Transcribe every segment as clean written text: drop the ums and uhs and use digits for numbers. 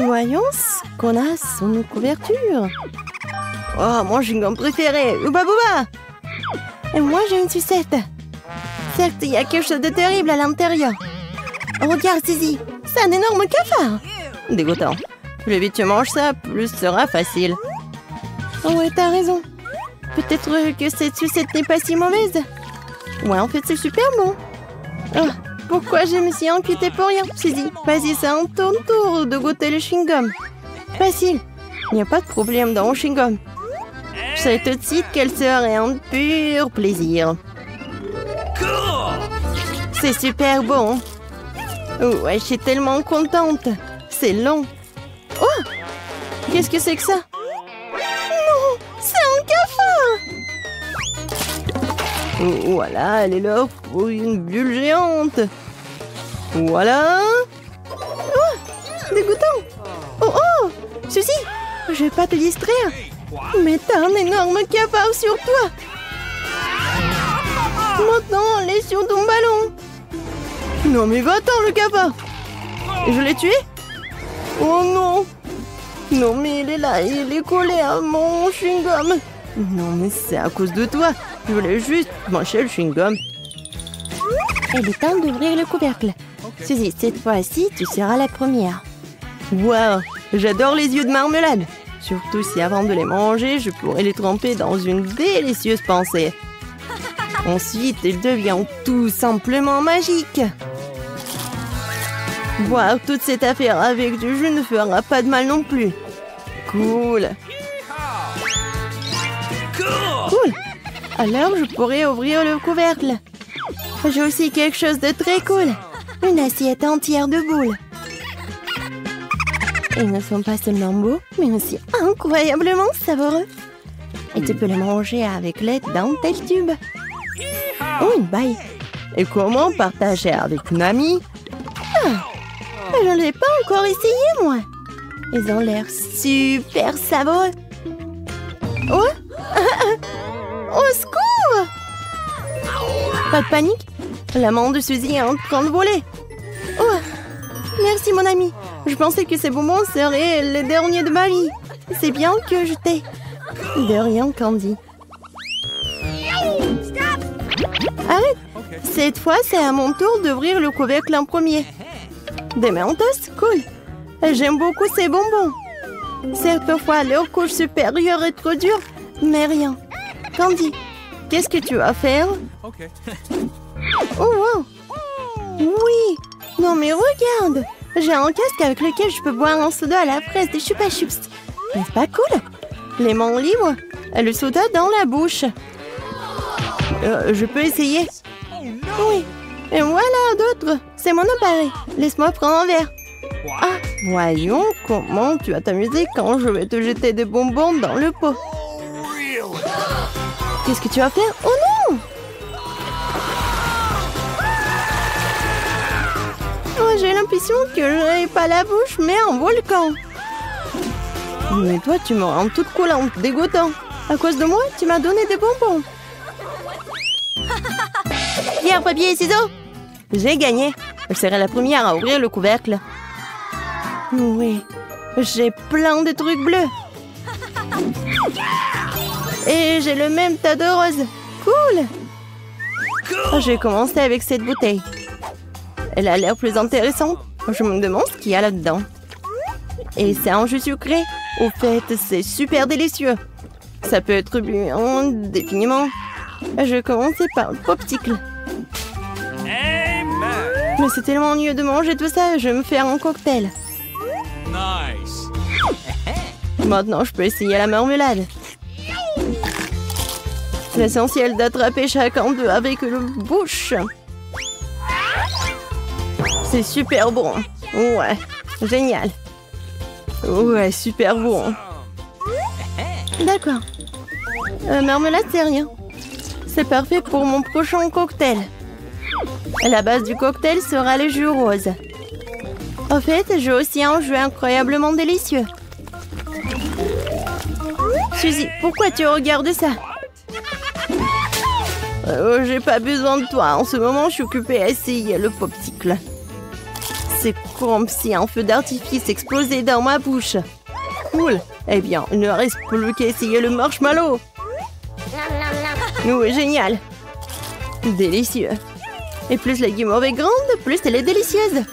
Voyons ce qu'on a sous nos couvertures. Oh, mon chewing-gum préféré, Ouba Booba. Et moi, j'ai une sucette. Certes, il y a quelque chose de terrible à l'intérieur. Regarde, Suzy, c'est un énorme cafard. Dégoûtant. Plus vite tu manges ça, plus ce sera facile. Oh ouais, t'as raison. Peut-être que cette sucette n'est pas si mauvaise. Ouais, en fait, c'est super bon. Oh, pourquoi je me suis inquiétée pour rien, Suzy? Vas-y, c'est un ton tour de goûter le chewing-gum. Facile. Il n'y a pas de problème dans le chewing-gum. Je sais tout de suite qu'elle serait un pur plaisir. C'est super bon. Ouais, je suis tellement contente. C'est long. Oh! Qu'est-ce que c'est que ça? Non! C'est un cafard! Voilà, elle est là pour une bulle géante. Voilà. Oh! Dégoûtant! Oh oh! Suzy! Je vais pas te distraire. Mais t'as un énorme cafard sur toi. Maintenant, elle est sur ton ballon. Non mais va-t'en le cafard. Je l'ai tué? Oh non. Non mais il est là, il est collé à mon chewing-gum. Non mais c'est à cause de toi. Je voulais juste mâcher le chewing-gum. Il est temps d'ouvrir le couvercle. Suzy, cette fois-ci, tu seras la première. Waouh, j'adore les yeux de marmelade. Surtout si avant de les manger, je pourrais les tremper dans une délicieuse pensée. Ensuite, il devient tout simplement magique. Boire toute cette affaire avec du jus ne fera pas de mal non plus. Cool. Cool. Alors, je pourrais ouvrir le couvercle. J'ai aussi quelque chose de très cool. Une assiette entière de boules. Ils ne sont pas seulement beaux, mais aussi incroyablement savoureux. Et tu peux les manger avec l'aide d'un tel tube. Oh, une baille. Et comment partager avec une amie? Je ne l'ai pas encore essayé, moi. Ils ont l'air super savoureux. Oh! Au secours! Pas de panique. La main de Suzy est en train de voler. Oh! Merci, mon ami. Je pensais que ces bonbons seraient les derniers de ma vie. C'est bien que je t'ai. De rien, Candy. Arrête! Cette fois, c'est à mon tour d'ouvrir le couvercle en premier. Des Mentos, cool. J'aime beaucoup ces bonbons. Certes, parfois, leur couche supérieure est trop dure, mais rien. Candy, qu'est-ce que tu vas faire? Oh, wow! Oui! Non, mais regarde! J'ai un casque avec lequel je peux boire un soda à la fraise des Chupa Chups. N'est-ce pas cool? Les mains libres, le soda dans la bouche. Je peux essayer? Oui. Et voilà d'autres. C'est mon appareil. Laisse-moi prendre un verre. Ah, voyons comment tu vas t'amuser quand je vais te jeter des bonbons dans le pot. Qu'est-ce que tu vas faire? Oh non! Oh, j'ai l'impression que je n'ai pas la bouche, mais un volcan. Mais toi, tu me rends toute collante, dégoûtant. À cause de moi, tu m'as donné des bonbons. Pierre, papier et ciseaux. J'ai gagné. Je serai la première à ouvrir le couvercle. Oui, j'ai plein de trucs bleus. Et j'ai le même tas de roses. Cool. Je vais commencer avec cette bouteille. Elle a l'air plus intéressante. Je me demande ce qu'il y a là-dedans. Et c'est un jus sucré. Au fait, c'est super délicieux. Ça peut être bu indéfiniment. Je vais commencer par le popsicle. Mais c'est tellement mieux de manger tout ça. Je vais me faire un cocktail. Nice. Maintenant, je peux essayer la marmelade. C'est essentiel d'attraper chacun d'eux avec le bouche. C'est super bon. Ouais, génial. Ouais, super bon. D'accord. Marmelade, c'est rien. C'est parfait pour mon prochain cocktail. La base du cocktail sera le jus rose. En fait, j'ai aussi un jus incroyablement délicieux. Suzy, pourquoi tu regardes ça? J'ai pas besoin de toi. En ce moment, je suis occupée à essayer le popsicle. C'est comme si un feu d'artifice explosait dans ma bouche. Cool. Eh bien, il ne reste plus qu'à essayer le marshmallow. Oui, génial. Délicieux. Et plus la guimauve est grande, plus elle est délicieuse.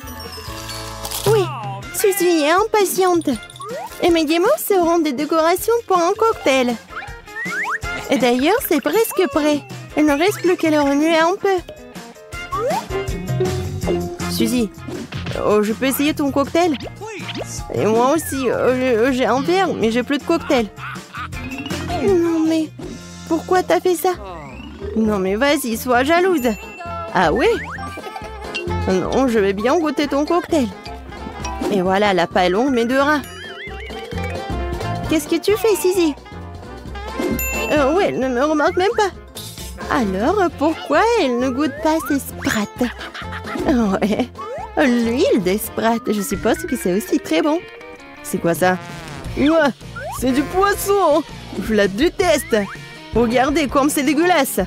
Oui, Suzy est impatiente. Et mes guimauves seront des décorations pour un cocktail. Et d'ailleurs, c'est presque prêt. Il ne reste plus qu'à le remuer un peu. Suzy, je peux essayer ton cocktail? Et moi aussi, j'ai un verre, mais j'ai plus de cocktail. Non, mais pourquoi t'as fait ça? Non, mais vas-y, sois jalouse. Ah oui? Non, je vais bien goûter ton cocktail. Et voilà, la pas longue, mais de rat. Qu'est-ce que tu fais, Suzy? Oui, elle ne me remarque même pas. Alors, pourquoi elle ne goûte pas ses sprattes? Ouais, l'huile des sprattes, je suppose que c'est aussi très bon. C'est quoi ça? Ouais, c'est du poisson. Je la déteste. Regardez comme c'est dégueulasse.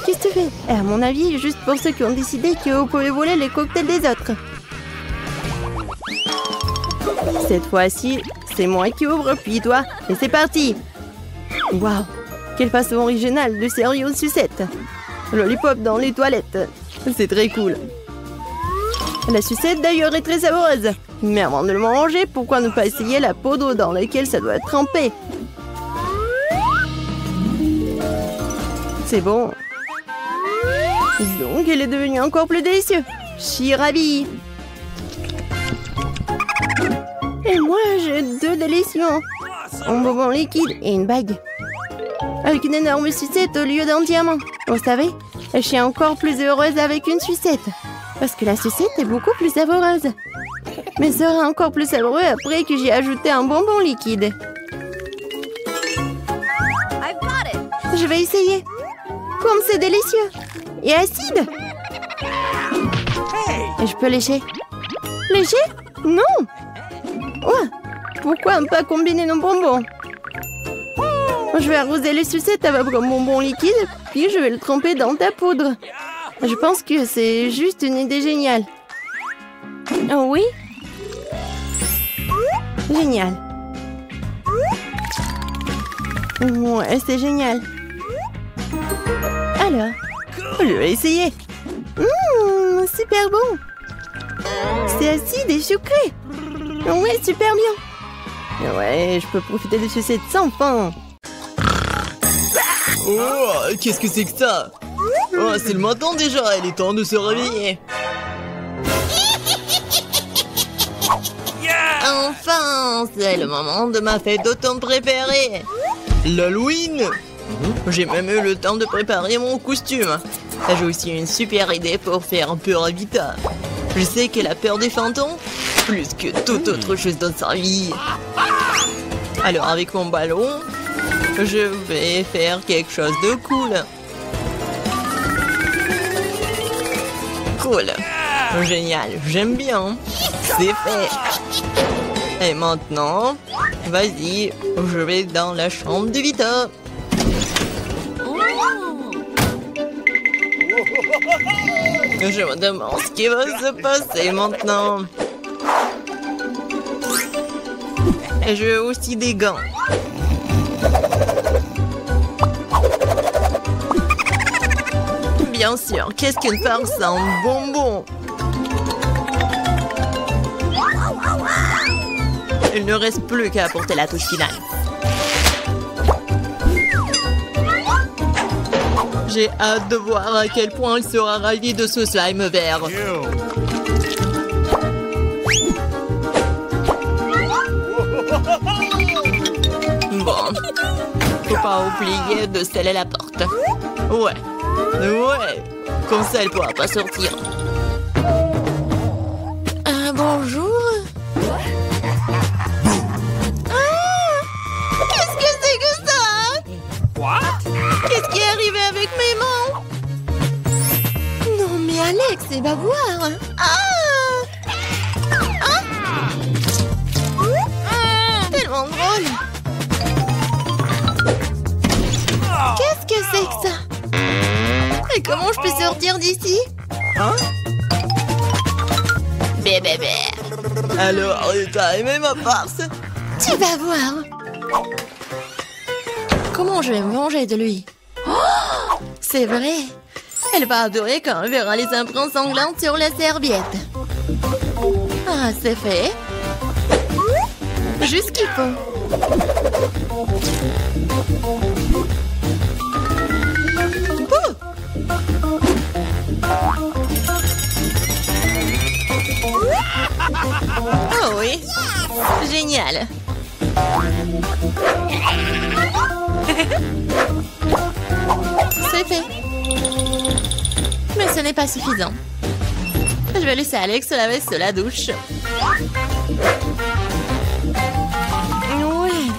Qu'est-ce que tu fais? À mon avis, juste pour ceux qui ont décidé que vous pouvez voler les cocktails des autres. Cette fois-ci, c'est moi qui ouvre, puis toi. Et c'est parti. Waouh, quelle façon originale de servir une sucette. Lollipop dans les toilettes. C'est très cool. La sucette d'ailleurs est très savoureuse. Mais avant de le manger, pourquoi ne pas essayer la poudre dans laquelle ça doit être trempé? C'est bon. Donc, elle est devenue encore plus délicieuse. Je suis ravie. Et moi, j'ai 2 délicieux. Un bonbon liquide et une bague. Avec une énorme sucette au lieu d'un diamant. Vous savez, je suis encore plus heureuse avec une sucette. Parce que la sucette est beaucoup plus savoureuse. Mais sera encore plus savoureux après que j'ai ajouté un bonbon liquide. Je vais essayer. Comme c'est délicieux. Et acide. Et je peux lécher. Lécher? Non. Ouais. Pourquoi ne pas combiner nos bonbons? Je vais arroser les sucettes avec un bonbon liquide, puis je vais le tremper dans ta poudre. Je pense que c'est juste une idée géniale. Oh oui? Génial. Ouais, c'est génial. Alors, je vais essayer. Super bon. C'est acide et sucré. Ouais, super bien. Ouais, je peux profiter de sucettes sans fin. Oh, qu'est-ce que c'est que ça? Oh, c'est le matin déjà, il est temps de se réveiller. Enfin, c'est le moment de ma fête d'automne préférée. L'Halloween. J'ai même eu le temps de préparer mon costume. J'ai aussi une super idée pour faire peur à Vita. Je sais qu'elle a peur des fantômes, plus que toute autre chose dans sa vie. Alors avec mon ballon, je vais faire quelque chose de cool. Cool. Génial, j'aime bien. C'est fait. Et maintenant, vas-y, je vais dans la chambre de Vita. Je me demande ce qui va se passer maintenant. Et j'ai aussi des gants. Bien sûr, qu'est-ce qu'une farce sans bonbon? Il ne reste plus qu'à apporter la touche finale. J'ai hâte de voir à quel point il sera ravi de ce slime vert. Bon, faut pas oublier de sceller la porte. Ouais, comme ça elle pourra pas sortir. Bonjour. Qu'est-ce que c'est que ça? What? Qu'est-ce qui est arrivé avec mes mains? Non mais Alex, c'est va voir. Tellement drôle. Qu'est-ce que c'est que ça? Et comment je peux sortir d'ici? Alors, t'as aimé ma farce? Tu vas voir. Comment je vais me venger de lui? Oh, c'est vrai. Elle va adorer quand elle verra les empreintes sanglantes sur la serviette. Ah, c'est fait. Juste ce qu'il faut. Oh oui, génial. C'est fait. Mais ce n'est pas suffisant. Je vais laisser Alex laver sous la douche. Ouais,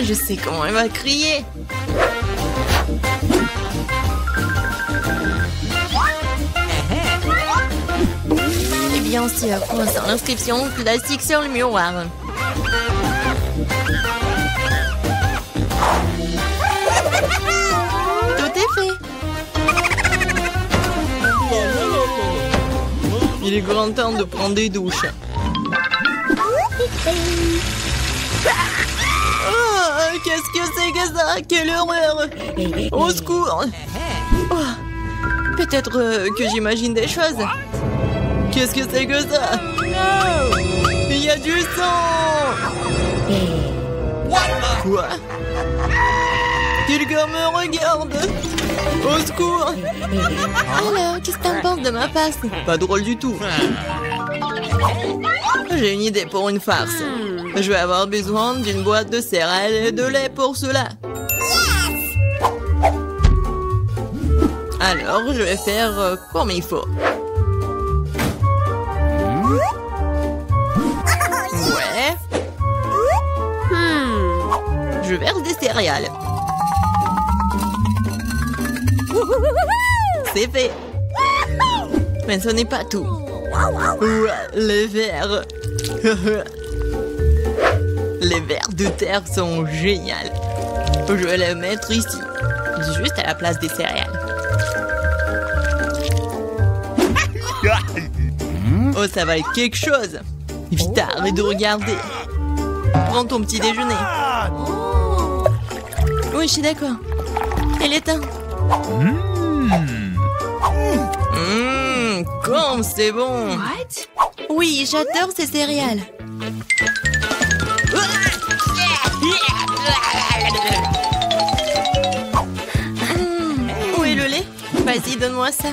je sais comment elle va crier. Et bien sûr, croissant l'inscription classique sur le miroir. Tout est fait. Il est grand temps de prendre des douches. Oh, qu'est-ce que c'est que ça? Quelle horreur! Au secours! Oh, peut-être que j'imagine des choses. Qu'est-ce que c'est que ça? Il y a du sang! Quoi? Quelqu'un me regarde! Au secours! Alors, qu'est-ce que t'en penses de ma face? Pas drôle du tout. J'ai une idée pour une farce. Je vais avoir besoin d'une boîte de céréales et de lait pour cela. Alors, je vais faire comme il faut. Ouais. Je verse des céréales. C'est fait. Mais ce n'est pas tout. Ouais, les vers. Les vers de terre sont géniaux. Je vais les mettre ici, juste à la place des céréales. Oh, ça va être quelque chose. Vite, arrête de regarder. Prends ton petit déjeuner. Oui, je suis d'accord. Elle est temps. Comme c'est bon. Oui, j'adore ces céréales. Où est le lait? Vas-y, donne-moi ça.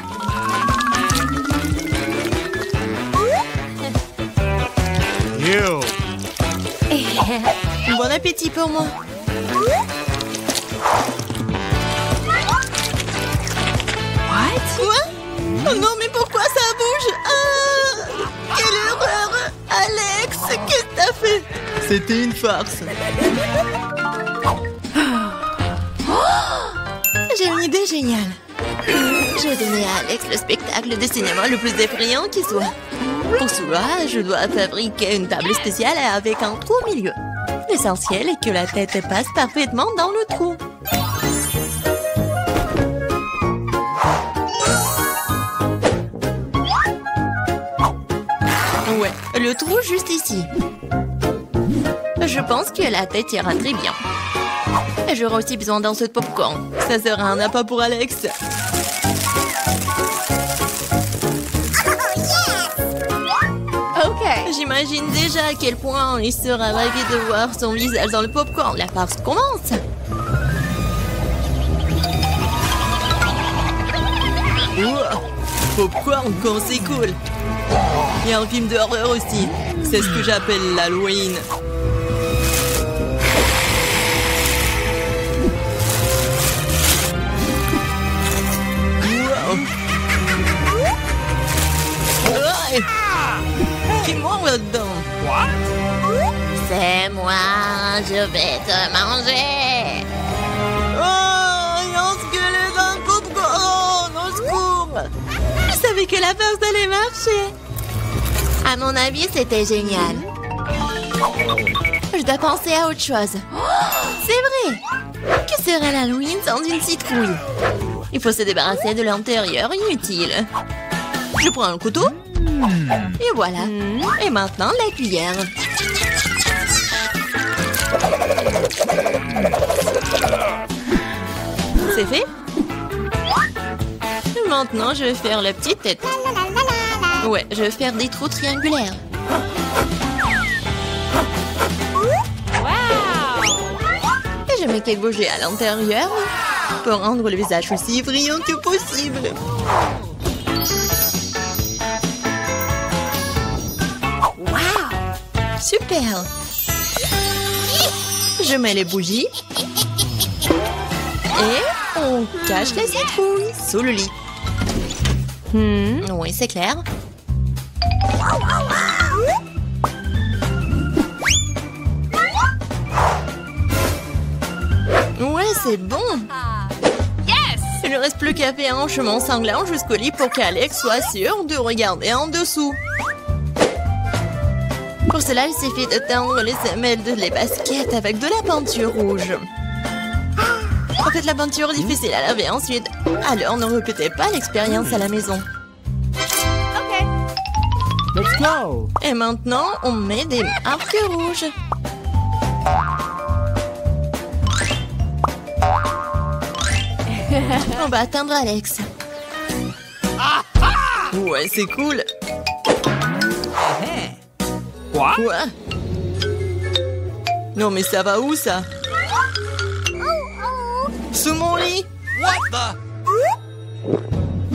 Bon appétit pour moi. Quoi? Oh non, mais pourquoi ça bouge? Ah, quelle horreur! Alex, qu'est-ce que t'as fait? C'était une farce. J'ai une idée géniale. Je vais donner à Alex le spectacle de cinéma le plus effrayant qui soit. Pour cela, je dois fabriquer une table spéciale avec un trou au milieu. L'essentiel est que la tête passe parfaitement dans le trou. Ouais, le trou juste ici. Je pense que la tête ira très bien. Et j'aurai aussi besoin d'un seau de popcorn. Ça sera un appât pour Alex. Ok. J'imagine déjà à quel point il sera ravi de voir son visage dans le popcorn. La farce commence. Wow. Popcorn quand c'est cool. Il y a un film d'horreur aussi. C'est ce que j'appelle l'Halloween. Qui mord là-dedans? C'est moi, je vais te manger. Oh, il y a un squelette dans le popcorn, au secours! Je savais que la farce allait marcher. À mon avis, c'était génial. Je dois penser à autre chose. Oh, c'est vrai. Que serait l'Halloween sans une citrouille? Il faut se débarrasser de l'intérieur inutile. Je prends un couteau Et voilà. Et maintenant, la cuillère. C'est fait? Maintenant, je vais faire la petite tête. Ouais, je vais faire des trous triangulaires. Et je mets quelques bougies à l'intérieur pour rendre le visage aussi brillant que possible. Wow! Super! Je mets les bougies. Et on cache les citrouilles sous le lit. Oui, c'est clair. Ouais, c'est bon. Il ne reste plus qu'à faire un chemin sanglant jusqu'au lit pour qu'Alex soit sûr de regarder en dessous. Pour cela, il suffit de teindre les semelles de les baskets avec de la peinture rouge. En fait, la peinture est difficile à laver ensuite. Alors, ne répétez pas l'expérience à la maison. Let's go. Et maintenant, on met des marques rouges. On va atteindre Alex. Ouais, c'est cool. Quoi? Quoi? Non, mais ça va où, ça? Sous mon lit? What the?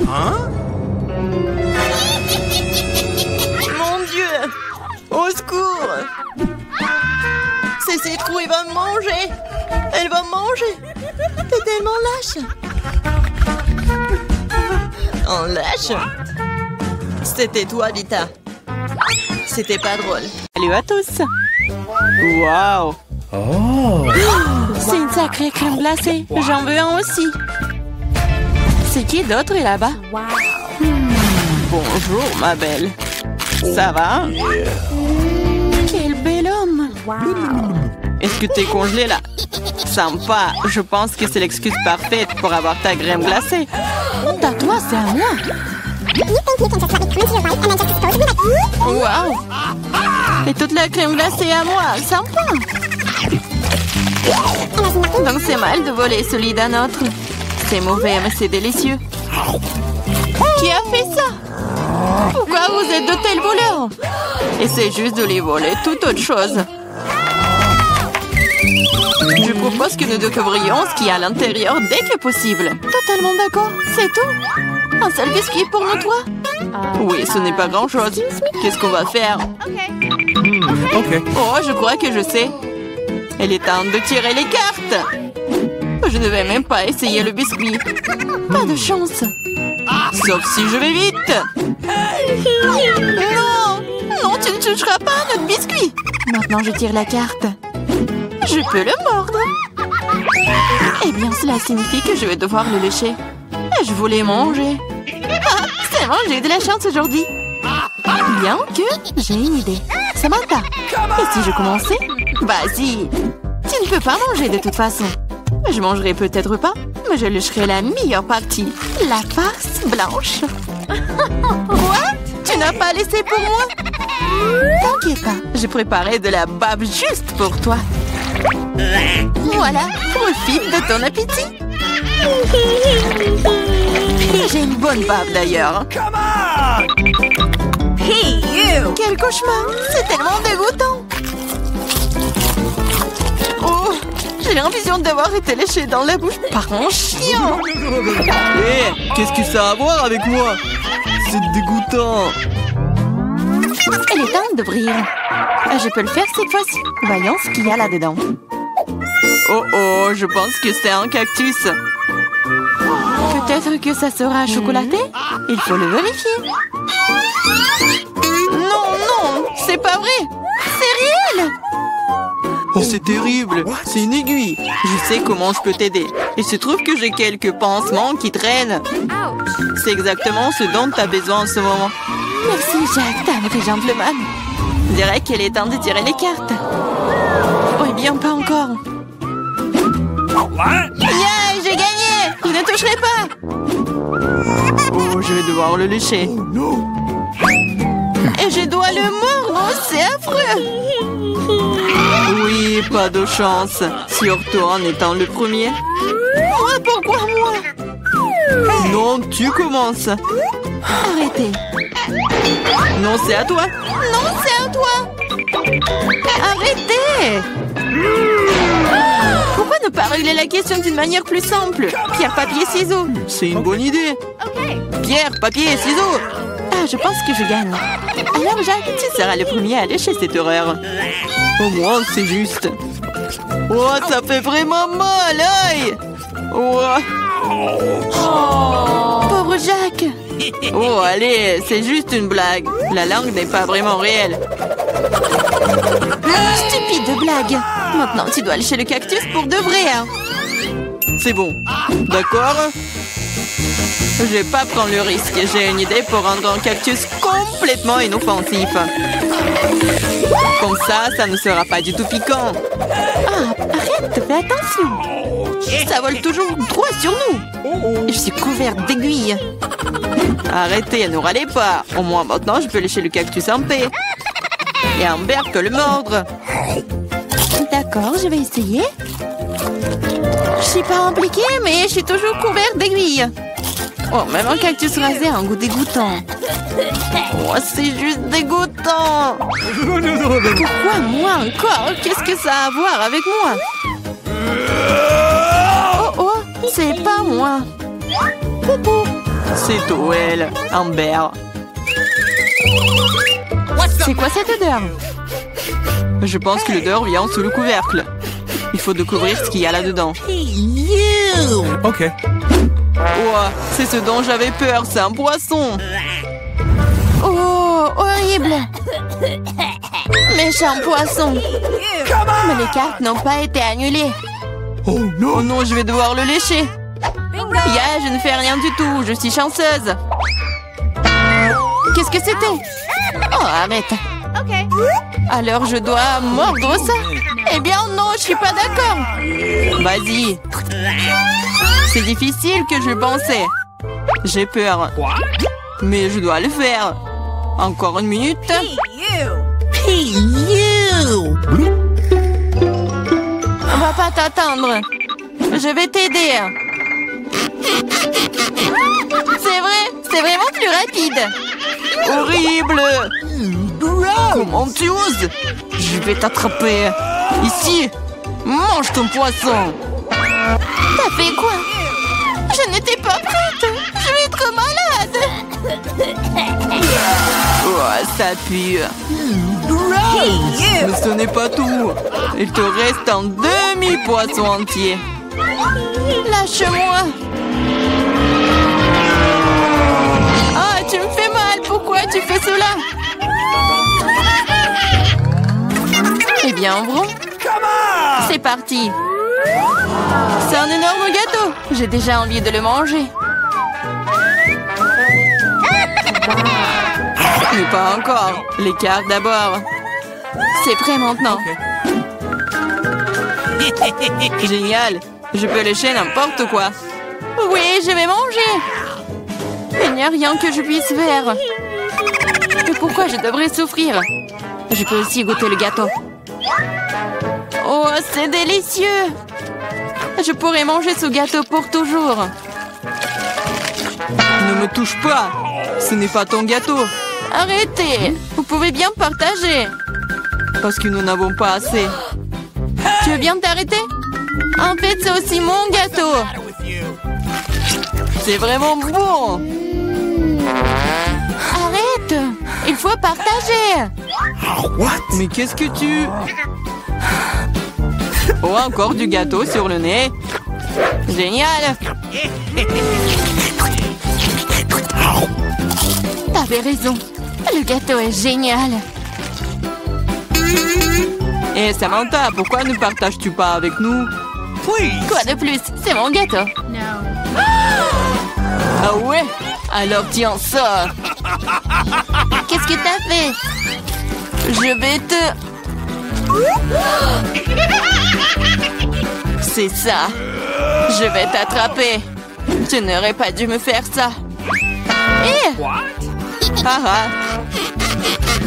Hein? Mon Dieu! Au secours! Ces citrouilles vont me manger! Elle va me manger! T'es tellement lâche! En lâche? C'était toi, Vita. C'était pas drôle. Salut à tous. Wow. Oh. C'est une sacrée crème glacée. J'en veux un aussi. C'est qui d'autre est là-bas? Bonjour, ma belle. Ça va? Quel bel homme. Est-ce que t'es congelé là? Sympa. Je pense que c'est l'excuse parfaite pour avoir ta crème glacée. À toi, c'est à moi. Wow. Et toute la crème glacée à moi. Sympa. Donc c'est mal de voler celui d'un autre. C'est mauvais, mais c'est délicieux. Qui a fait ça? Pourquoi vous êtes de tels voleurs? Essayez juste de les voler, toute autre chose. Je propose que nous découvrions ce qu'il y a à l'intérieur dès que possible. Totalement d'accord, c'est tout. Un seul biscuit pour nous trois? Oui, ce n'est pas grand-chose. Qu'est-ce qu'on va faire? Ok. Oh, je crois que je sais. Il est temps de tirer les cartes. Je ne vais même pas essayer le biscuit. Pas de chance. Sauf si je vais vite. Non! Non, tu ne toucheras pas à notre biscuit. Maintenant, je tire la carte. Je peux le mordre. Eh bien, cela signifie que je vais devoir le lécher. Je voulais manger. Ah, c'est bon, j'ai eu de la chance aujourd'hui. Bien que j'ai une idée. Samantha, et si je commençais? Vas-y. Tu ne peux pas manger de toute façon. Je mangerai peut-être pas, mais je lécherai la meilleure partie. La farce blanche. Quoi? Tu n'as pas laissé pour moi? T'inquiète pas, j'ai préparé de la bave juste pour toi. Voilà, profite de ton appétit. J'ai une bonne bave d'ailleurs. Hey, you! Quel cauchemar! C'est tellement dégoûtant! Oh! J'ai l'impression d'avoir été léchée dans la bouche par un chien! Hé, qu'est-ce que ça a à voir avec moi? C'est dégoûtant! Elle est temps d'ouvrir. Je peux le faire cette fois-ci. Voyons ce qu'il y a là-dedans. Oh oh, je pense que c'est un cactus. Peut-être que ça sera chocolaté? Il faut le vérifier. Non, non, c'est pas vrai! C'est réel! Oh, c'est terrible, c'est une aiguille. Je sais comment je peux t'aider. Il se trouve que j'ai quelques pansements qui traînent. C'est exactement ce dont tu as besoin en ce moment. Merci, Jack, t'es un vrai gentleman. Je dirais qu'il est temps de tirer les cartes. Oh, bien, pas encore. Yeah, j'ai gagné! Vous ne toucherez pas! Oh, je vais devoir le lécher. Et je dois le mordre, c'est affreux. Oui, pas de chance. Surtout en étant le premier. Moi, pourquoi moi? Non, tu commences. Arrêtez. Non, c'est à toi. Non, c'est à toi. Arrêtez. Pourquoi ne pas régler la question d'une manière plus simple? Pierre, papier, ciseaux. C'est une bonne idée. Pierre, papier, ciseaux. Ah, je pense que je gagne. Alors, Jacques, tu seras le premier à lécher cette horreur. Au moins, c'est juste. Oh, ça fait vraiment mal, aïe. Oh. Pauvre Jacques. Oh, allez, c'est juste une blague. La langue n'est pas vraiment réelle. Stupide blague. Maintenant, tu dois lécher le cactus pour de vrai. Hein. C'est bon. D'accord? Je vais pas prendre le risque. J'ai une idée pour rendre un cactus complètement inoffensif. Comme ça ne sera pas du tout piquant. Ah, arrête, fais attention. Ça vole toujours droit sur nous. Je suis couverte d'aiguilles. Arrêtez, ne râlez pas. Au moins maintenant, je peux lécher le cactus en paix. Et Amber peut le mordre. D'accord, je vais essayer. Je suis pas impliquée, mais je suis toujours couverte d'aiguilles. Oh, même un cactus rasé a un goût dégoûtant. Oh, c'est juste dégoûtant. Pourquoi moi encore? Qu'est-ce que ça a à voir avec moi? Oh, oh, c'est pas moi. C'est Toel, Amber. C'est quoi cette odeur? Je pense que l'odeur vient sous le couvercle. Il faut découvrir ce qu'il y a là-dedans. Ok. Oh, c'est ce dont j'avais peur, c'est un poisson. Oh, horrible. Méchant poisson. Mais les cartes n'ont pas été annulées. Oh Oh non, je vais devoir le lécher. Ya, je ne fais rien du tout, je suis chanceuse. Qu'est-ce que c'était? Oh, arrête. Alors je dois mordre ça? Eh bien non, je suis pas d'accord. Vas-y. C'est difficile que je pensais. J'ai peur. Mais je dois le faire. Encore une minute. On va pas t'attendre. Je vais t'aider. C'est vraiment plus rapide. Horrible. Comment tu oses? Je vais t'attraper. Ici. Mange ton poisson. T'as fait quoi? Je n'étais pas prête. Je vais être malade. Oh, ça pue. Mais ce n'est pas tout. Il te reste un demi-poisson entier. Lâche-moi. Ah, tu me fais mal. Pourquoi tu fais cela? Eh bien, Vroom, c'est parti. C'est un énorme gâteau. J'ai déjà envie de le manger. Mais pas encore. Les cartes d'abord. C'est prêt maintenant. Génial. Je peux lécher n'importe quoi. Oui, je vais manger. Il n'y a rien que je puisse faire. Mais pourquoi je devrais souffrir? Je peux aussi goûter le gâteau. Oh, c'est délicieux. Je pourrais manger ce gâteau pour toujours. Ne me touche pas. Ce n'est pas ton gâteau. Arrêtez. Vous pouvez bien partager. Parce que nous n'avons pas assez. Tu veux bien t'arrêter? En fait, c'est aussi mon gâteau. C'est vraiment bon. Arrête. Il faut partager. Mais qu'est-ce que tu... Oh, encore du gâteau sur le nez. Génial. T'avais raison. Le gâteau est génial. Et Samantha, pourquoi ne partages-tu pas avec nous? Quoi de plus? C'est mon gâteau. Ah ouais? Alors tiens ça. Qu'est-ce que t'as fait? Je vais te... C'est ça. Je vais t'attraper. Tu n'aurais pas dû me faire ça. Eh! Ah ah.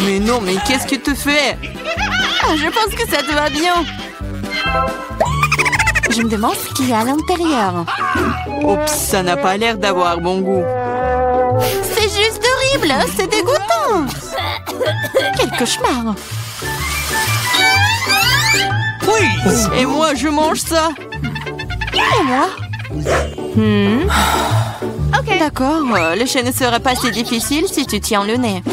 Mais non, mais qu'est-ce que tu fais? Ah, je pense que ça te va bien. Je me demande ce qu'il y a à l'intérieur. Oups, ça n'a pas l'air d'avoir bon goût. C'est juste horrible, c'est dégoûtant. Quel cauchemar. Please. Et moi, je mange ça. Et moi? Ok. D'accord, le chien ne serait pas si difficile si tu tiens le nez.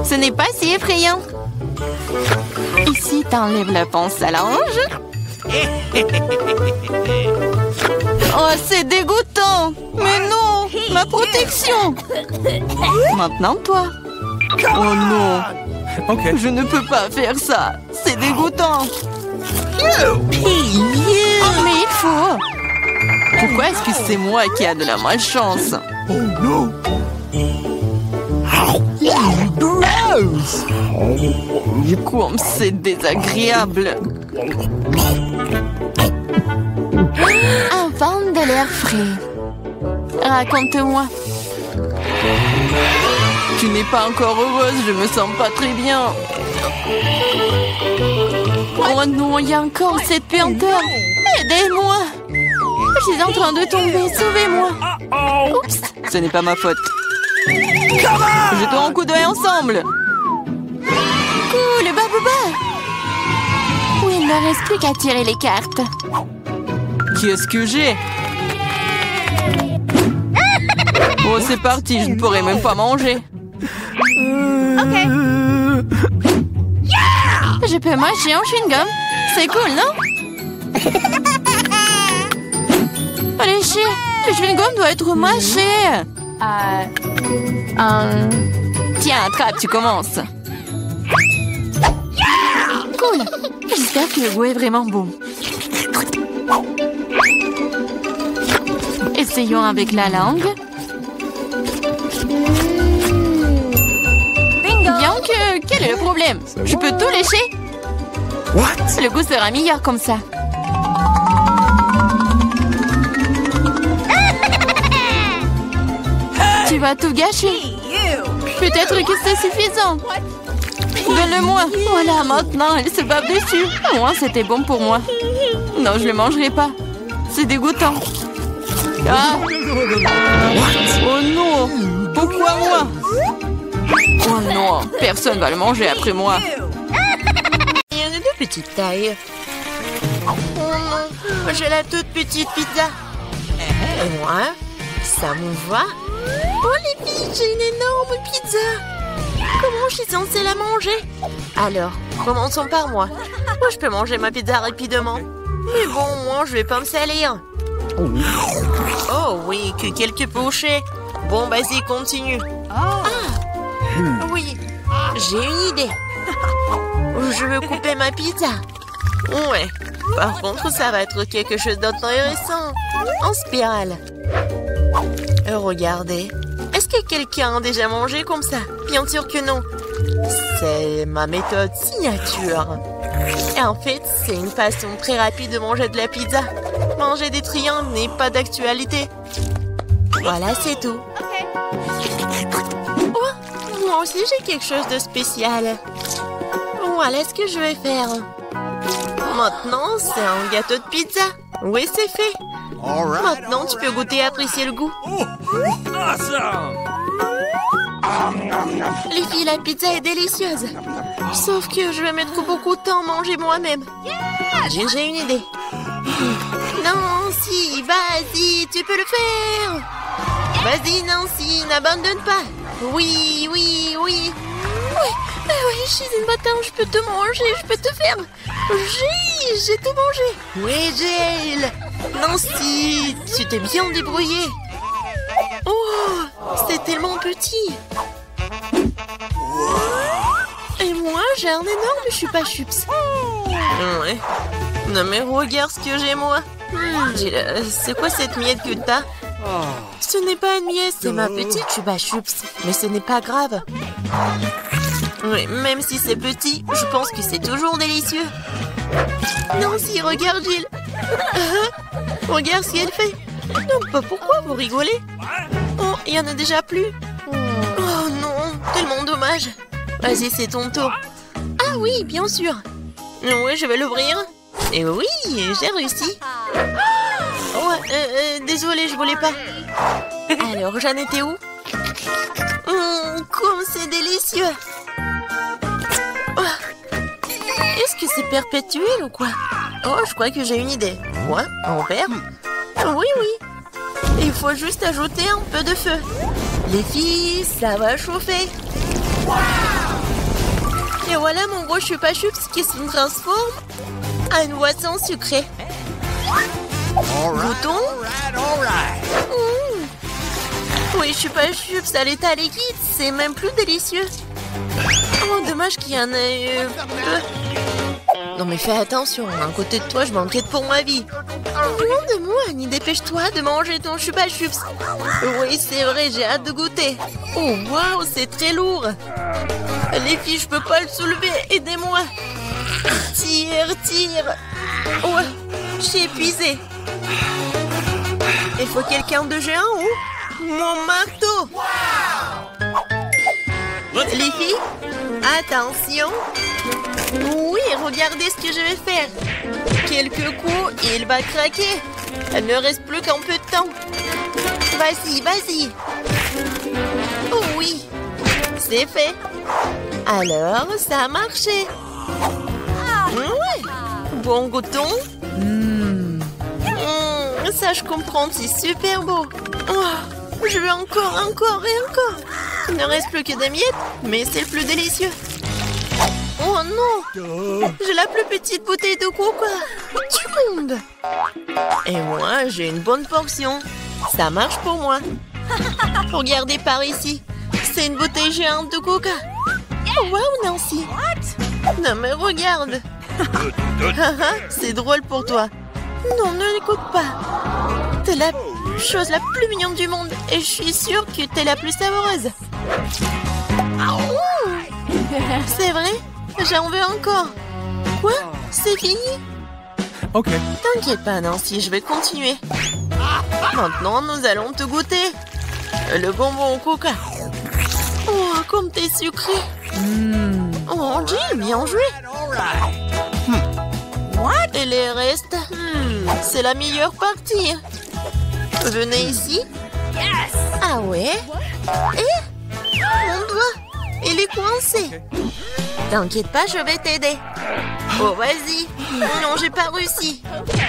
Ce n'est pas si effrayant. Ici, t'enlèves la pince à linge. Oh, c'est dégoûtant. Mais non, ma protection. Maintenant, toi. Oh non. OK. Je ne peux pas faire ça. C'est dégoûtant. Oh, mais il faut. Pourquoi est-ce que c'est moi qui a de la malchance? Oh no. Gross. Comme c'est désagréable. Un vent de l'air frais. Raconte-moi. Tu n'es pas encore heureuse, je me sens pas très bien. Oh non, il y a encore cette puanteur. Aidez-moi. Je suis en train de tomber, sauvez-moi. Oups. Ce n'est pas ma faute. Jetons un coup d'œil ensemble. Cool, Babouba. Oui, il ne reste plus qu'à tirer les cartes. Qu'est-ce que j'ai? Oh, c'est parti, je ne pourrai même pas manger. Je peux mâcher un chewing-gum. C'est cool, non? Allez, chier. Le chewing-gum doit être mâché. Tiens, attrape, tu commences. Cool. J'espère que le goût est vraiment bon. Essayons avec la langue. Bien que... Quel est le problème? Je peux tout lécher? What? Le goût sera meilleur comme ça. Tu vas tout gâcher. Peut-être que c'est suffisant. Donne-le-moi. Voilà, maintenant, elle se bave dessus. Au moins, c'était bon pour moi. Non, je le mangerai pas. C'est dégoûtant. Ah! Oh non! Pourquoi moi? Oh non, personne va le manger après moi. Il y en a de petite taille. Oh non, j'ai la toute petite pizza. Et moi, ça me va. Oh les filles, j'ai une énorme pizza. Comment je suis censée la manger? Alors, commençons par moi. Moi, je peux manger ma pizza rapidement. Mais bon, moi, je vais pas me salir. Oh oui, que quelques bouchées. Bon, vas-y, continue. Ah, oui, j'ai une idée. Je veux couper ma pizza. Ouais, par contre, ça va être quelque chose d'intéressant. En spirale. Regardez. Est-ce que quelqu'un a déjà mangé comme ça? Bien sûr que non. C'est ma méthode signature. Et en fait, c'est une façon très rapide de manger de la pizza. Manger des triangles n'est pas d'actualité. Voilà, c'est tout. Oh, moi aussi, j'ai quelque chose de spécial. Voilà ce que je vais faire. Maintenant, c'est un gâteau de pizza. Oui, c'est fait. Maintenant, tu peux goûter et apprécier le goût. Les filles, la pizza est délicieuse. Sauf que je vais mettre beaucoup de temps à manger moi-même. J'ai une idée. Nancy, vas-y, tu peux le faire. Vas-y, Nancy, n'abandonne pas. Oui, oui, oui. Oui, je suis une bâtarde, je peux te manger, je peux te faire. J'ai tout mangé. Oui, Jill. Nancy, tu t'es bien débrouillée. Oh, c'est tellement petit. Et moi, j'ai un énorme chupa-chups. Ouais. Non mais regarde ce que j'ai moi. Jill, c'est quoi cette miette que t'as? Ce n'est pas une miette, c'est ma petite chupa-chups. Mais ce n'est pas grave. Oui, même si c'est petit, je pense que c'est toujours délicieux. Nancy, regarde Jill. Regarde ce qu'elle fait. Non, pas pourquoi vous rigolez? Oh, Il y en a déjà plus. Oh non, tellement dommage. Vas-y, c'est ton tour. Ah oui, bien sûr. Oui, je vais l'ouvrir. Et oui, j'ai réussi. Ouais, désolée, je voulais pas. Alors, j'en étais où? Comme c'est délicieux. Est-ce que c'est perpétuel ou quoi? Oh, je crois que j'ai une idée. Quoi? En verre? Oui, oui. Il faut juste ajouter un peu de feu. Les filles, ça va chauffer. Et voilà mon gros chupa-chups qui se transforme en une boisson sucrée. Goûtons. Oui, chupa-chups à l'état liquide, c'est même plus délicieux. Oh, dommage qu'il y en ait peu. Non mais fais attention, à côté de toi, je m'inquiète pour ma vie. Loin de moi, Annie, dépêche-toi de manger ton chupa-chups. Oui, c'est vrai, j'ai hâte de goûter. Oh, waouh, c'est très lourd. Les filles, je peux pas le soulever, aidez-moi. Tire, tire. Ouais, je suis épuisée. Il faut quelqu'un de géant ou mon marteau. Les filles, attention. Oui, regardez ce que je vais faire. Quelques coups et il va craquer. Il ne reste plus qu'un peu de temps. Vas-y, vas-y. Oh oui, c'est fait. Alors, ça a marché. Ouais. Bon, goûtons. Ça, je comprends, c'est super beau. Oh, je veux encore et encore. Il ne reste plus que des miettes, mais c'est le plus délicieux. Oh non! J'ai la plus petite bouteille de coca du monde. Et moi, j'ai une bonne portion. Ça marche pour moi. Regardez par ici. C'est une bouteille géante de coca. Oh, wow, Nancy. Non, mais regarde. C'est drôle pour toi. Non, ne l'écoute pas. T'es la chose la plus mignonne du monde. Et je suis sûre que t'es la plus savoureuse. C'est vrai? J'en veux encore. Quoi? C'est fini? Ok. T'inquiète pas, Nancy, je vais continuer. Maintenant, nous allons te goûter. Le bonbon au coca. Oh, comme t'es sucré. Oh, Jim, bien joué. Et les restes? C'est la meilleure partie. Venez ici. Ah ouais? Et? Mon doigt, il est coincé. T'inquiète pas, je vais t'aider. Oh, vas-y. Non, j'ai pas réussi.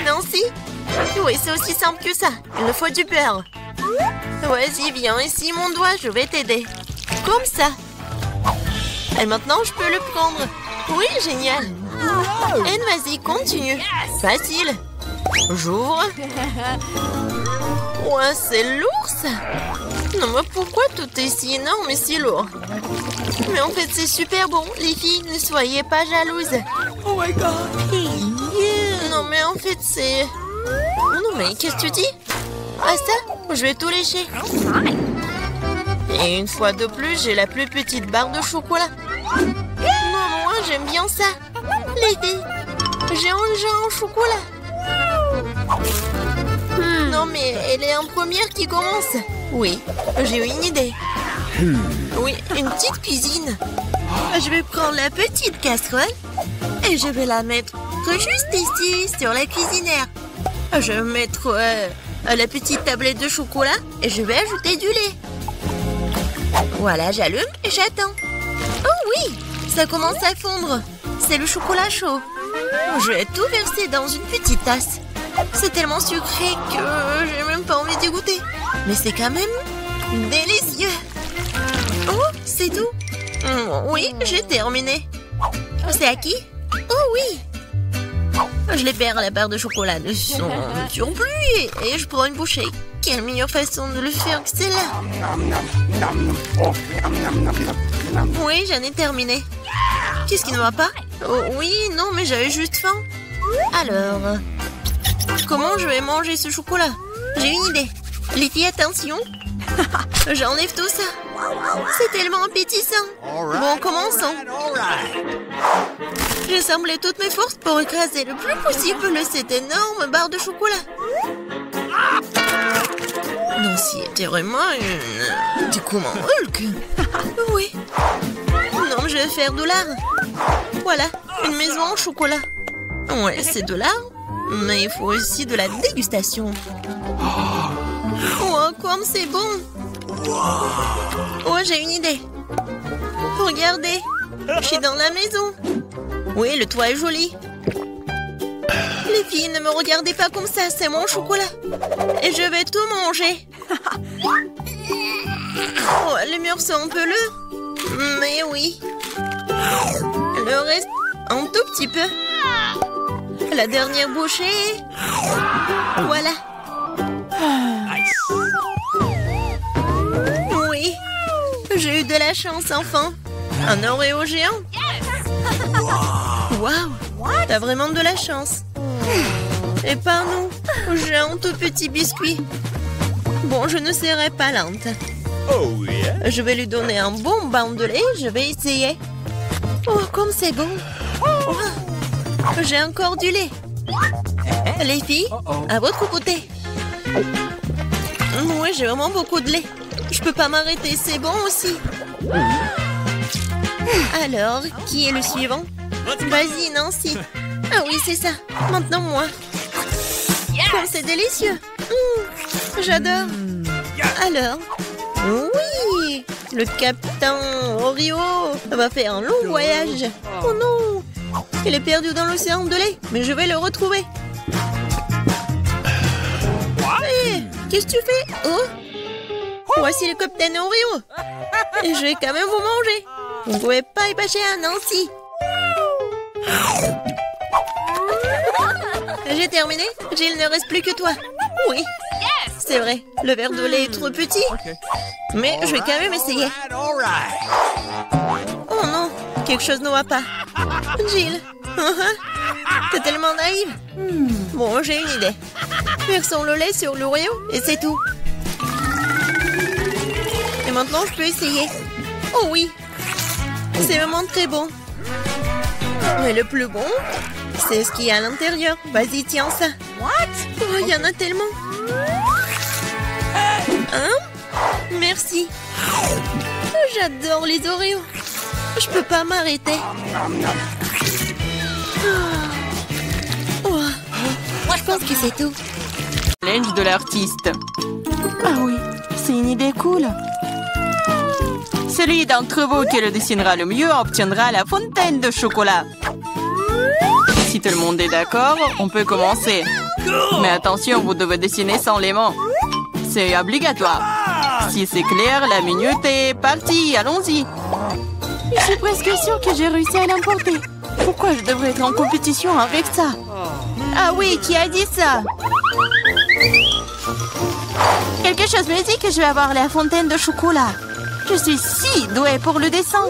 Nancy? Oui, c'est aussi simple que ça. Il me faut du beurre. Vas-y, viens ici, mon doigt, je vais t'aider. Comme ça. Et maintenant, je peux le prendre. Oui, génial. Et vas-y, continue. Facile. J'ouvre. Ouais, c'est lourd, ça. Non, mais pourquoi tout est si énorme et si lourd? Mais en fait, c'est super bon. Les filles, ne soyez pas jalouses. Oh my god. Non, mais en fait, c'est... Non, mais qu'est-ce que tu dis? Ah, ça? Je vais tout lécher. Et une fois de plus, j'ai la plus petite barre de chocolat. Non, moi, j'aime bien ça. Les filles, j'ai un chocolat. Non, mais elle est en première qui commence. Oui, j'ai eu une idée. Oui, une petite cuisine. Je vais prendre la petite casserole et je vais la mettre juste ici, sur la cuisinière. Je vais mettre la petite tablette de chocolat et je vais ajouter du lait. Voilà, j'allume et j'attends. Oh oui, ça commence à fondre. C'est le chocolat chaud. Je vais tout verser dans une petite tasse. C'est tellement sucré que j'ai même pas envie d'y goûter. Mais c'est quand même délicieux. Oh, c'est tout. Oui, j'ai terminé. C'est à qui? Oh oui. Je libère la barre de chocolat de son surplus et je prends une bouchée. Quelle meilleure façon de le faire que celle-là? Oui, j'en ai terminé. Qu'est-ce qui ne va pas? Oh, oui, non, mais j'avais juste faim. Alors, comment je vais manger ce chocolat? J'ai une idée. Les filles, attention. J'enlève tout ça. C'est tellement appétissant. Bon, commençons. J'ai assemblé toutes mes forces pour écraser le plus possible cette énorme barre de chocolat. Non, Si t'es vraiment une... T'es comme un Hulk. Oui. Non, je vais faire de l'art. Voilà, une maison en chocolat. Ouais, c'est de l'art, mais il faut aussi de la dégustation. Oh, comme c'est bon. Oh, j'ai une idée. Regardez, je suis dans la maison. Oui, le toit est joli. Les filles, ne me regardez pas comme ça, c'est mon chocolat. Et je vais tout manger. Oh, les murs sont un peu lourds. Mais oui. Le reste, un tout petit peu. La dernière bouchée. Voilà. Oui. J'ai eu de la chance, enfant. Un Oreo géant. Waouh. T'as vraiment de la chance. Et pas nous. J'ai un tout petit biscuit. Bon, je ne serai pas lente. Je vais lui donner un bon bain de lait. Je vais essayer. Oh, comme c'est bon. Oh, j'ai encore du lait. Les filles, à votre côté. Oui, j'ai vraiment beaucoup de lait. Je peux pas m'arrêter, c'est bon aussi. Alors, qui est le suivant? Vas-y, Nancy. Ah oui, c'est ça. Maintenant, moi. Comme c'est délicieux. J'adore. Alors, oui, le capitaine Oreo va faire un long voyage. Oh non, il est perdu dans l'océan de lait, mais je vais le retrouver. Hé, qu'est-ce que tu fais? Oh, voici le capitaine Oreo. Et je vais quand même vous manger. Vous ne pouvez pas y bâcher à Nancy. J'ai terminé. Jill, ne reste plus que toi. Oui, c'est vrai. Le verre de lait est trop petit. Mais je vais quand même essayer. Oh non, quelque chose ne va pas. Jill, t'es tellement naïve. Bon, j'ai une idée. Versons le lait sur l'Oreo et c'est tout. Et maintenant, je peux essayer. Oh oui, c'est vraiment très bon. Mais le plus bon, c'est ce qu'il y a à l'intérieur. Vas-y, tiens ça. Oh, il y en a tellement. Hein? Merci. J'adore les Oreos. Je peux pas m'arrêter. Oh. Je pense que c'est tout. Challenge de l'artiste. Ah oui, c'est une idée cool. Celui d'entre vous qui le dessinera le mieux obtiendra la fontaine de chocolat. Si tout le monde est d'accord, on peut commencer. Mais attention, vous devez dessiner sans les mains. C'est obligatoire. Si c'est clair, la minute est partie. Allons-y. Je suis presque sûre que j'ai réussi à l'emporter. Pourquoi je devrais être en compétition avec ça? Ah oui, qui a dit ça? Quelque chose me dit que je vais avoir la fontaine de chocolat. Je suis si douée pour le dessin.